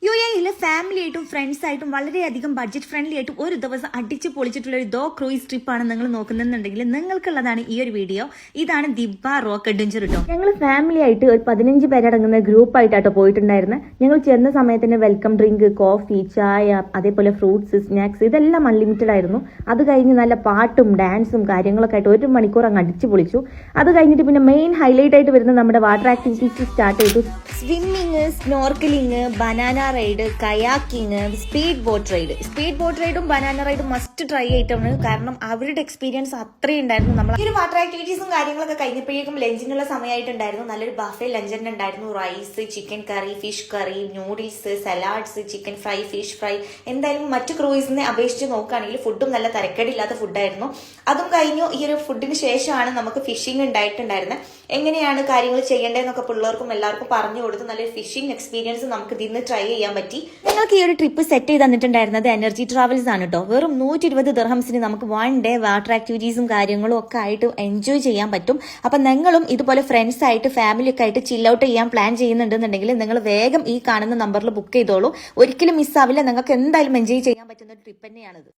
UAE family ആയിട്ടും friends ആയിട്ടും വളരെയധികം ബഡ്ജറ്റ് ഫ്രണ്ട്ലി ആയിട്ടും ഒരു ദിവസം അടിച്ച് പൊളിച്ചിട്ടുള്ള ഒരു ക്രൂയിസ് ട്രിപ്പാണ് നിങ്ങൾ നോക്കുന്നുണ്ടെങ്കിൽ നിങ്ങൾക്കുള്ളതാണ് ഈ ഒരു വീഡിയോ. ഇതാണ് ദിബ റോക്ക് അഡ്വഞ്ചർ കേട്ടോ. ഞങ്ങൾ ഫാമിലി ആയിട്ട് ഒരു 15 പേരടങ്ങുന്ന ഗ്രൂപ്പ് ആയിട്ടാട്ടോ പോയിട്ടുണ്ടായിരുന്നത്. ഞങ്ങൾ ചെന്ന സമയത്തിന് വെൽക്കം ഡ്രിങ്ക്, കോഫി, ചായ, അതേപോലെ ഫ്രൂട്ട്സ്, സ്നാക്സ് ഇതെല്ലാം അൺലിമിറ്റഡ് ആയിരുന്നു. അത് കഴിഞ്ഞ് നല്ല പാട്ടും ഡാൻസും കാര്യങ്ങളൊക്കെ ആയിട്ട് 1 മണിക്കൂർ അങ്ങ് അടിച്ച് പൊളിച്ചു. അത് കഴിഞ്ഞിട്ട് പിന്നെ മെയിൻ ഹൈലൈറ്റ് ആയിട്ട് വരുന്ന നമ്മുടെ വാട്ടർ ആക്ടിവിറ്റീസ് സ്റ്റാർട്ട് ചെയ്തു. Swimming, snorkelling, banana ride, kayaking, speed boat റൈഡും ബനാന റൈഡും മസ്റ്റ് ട്രൈ ആയിട്ടാണ്. കാരണം അവരുടെ എക്സ്പീരിയൻസ് അത്രയും ഉണ്ടായിരുന്നു. നമ്മൾ ഈ ഒരു വാട്ടർ ആക്ടിവിറ്റീസും കാര്യങ്ങളൊക്കെ കഴിഞ്ഞപ്പോഴേക്കും ലഞ്ചിനുള്ള സമയമായിട്ടുണ്ടായിരുന്നു. നല്ലൊരു ബഫേ ലഞ്ച് തന്നെ ഉണ്ടായിരുന്നു. Rice, chicken curry, fish curry, noodles, salads, chicken fry, fish fry. എന്തായാലും മറ്റു ക്രൂയിസിനെ അപേക്ഷിച്ച് നോക്കുകയാണെങ്കിൽ ഫുഡും നല്ല തരക്കേടില്ലാത്ത ഫുഡായിരുന്നു. അതും കഴിഞ്ഞു. ഈ ഒരു ഫുഡിന് ശേഷമാണ് നമുക്ക് ഫിഷിംഗ് ഉണ്ടായിട്ടുണ്ടായിരുന്നത്. എങ്ങനെയാണ് കാര്യങ്ങൾ ചെയ്യേണ്ടതെന്നൊക്കെ പിള്ളേർക്കും എല്ലാവർക്കും പറഞ്ഞു കൊടുത്ത് നല്ലൊരു ഫിഷിംഗ് എക്സ്പീരിയൻസ് നമുക്ക് ഇതിന്ന് ട്രൈ ചെയ്യാൻ പറ്റി. ഞങ്ങൾക്ക് ഈ ഒരു ട്രിപ്പ് സെറ്റ് ചെയ്ത് തന്നിട്ടുണ്ടായിരുന്നത് എനർജി ട്രാവൽസ് ആണ് കേട്ടോ. വെറും 120 ദിർഹംസിന് നമുക്ക് 1 ഡേ വാട്ടർ ആക്ടിവിറ്റീസും കാര്യങ്ങളും ഒക്കെ ആയിട്ട് എൻജോയ് ചെയ്യാൻ പറ്റും. അപ്പൊ നിങ്ങളും ഇതുപോലെ ഫ്രണ്ട്സ് ആയിട്ട് ഫാമിലി ഒക്കെ ആയിട്ട് ചിൽ ഔട്ട് ചെയ്യാൻ പ്ലാൻ ചെയ്യുന്നുണ്ടെന്നുണ്ടെങ്കിൽ നിങ്ങൾ വേഗം ഈ കാണുന്ന നമ്പറിൽ ബുക്ക് ചെയ്തോളൂ. ഒരിക്കലും മിസ്സാവില്ല. നിങ്ങൾക്ക് എന്തായാലും എൻജോയ് ചെയ്യാൻ പറ്റുന്ന ഒരു ട്രിപ്പ് തന്നെയാണിത്.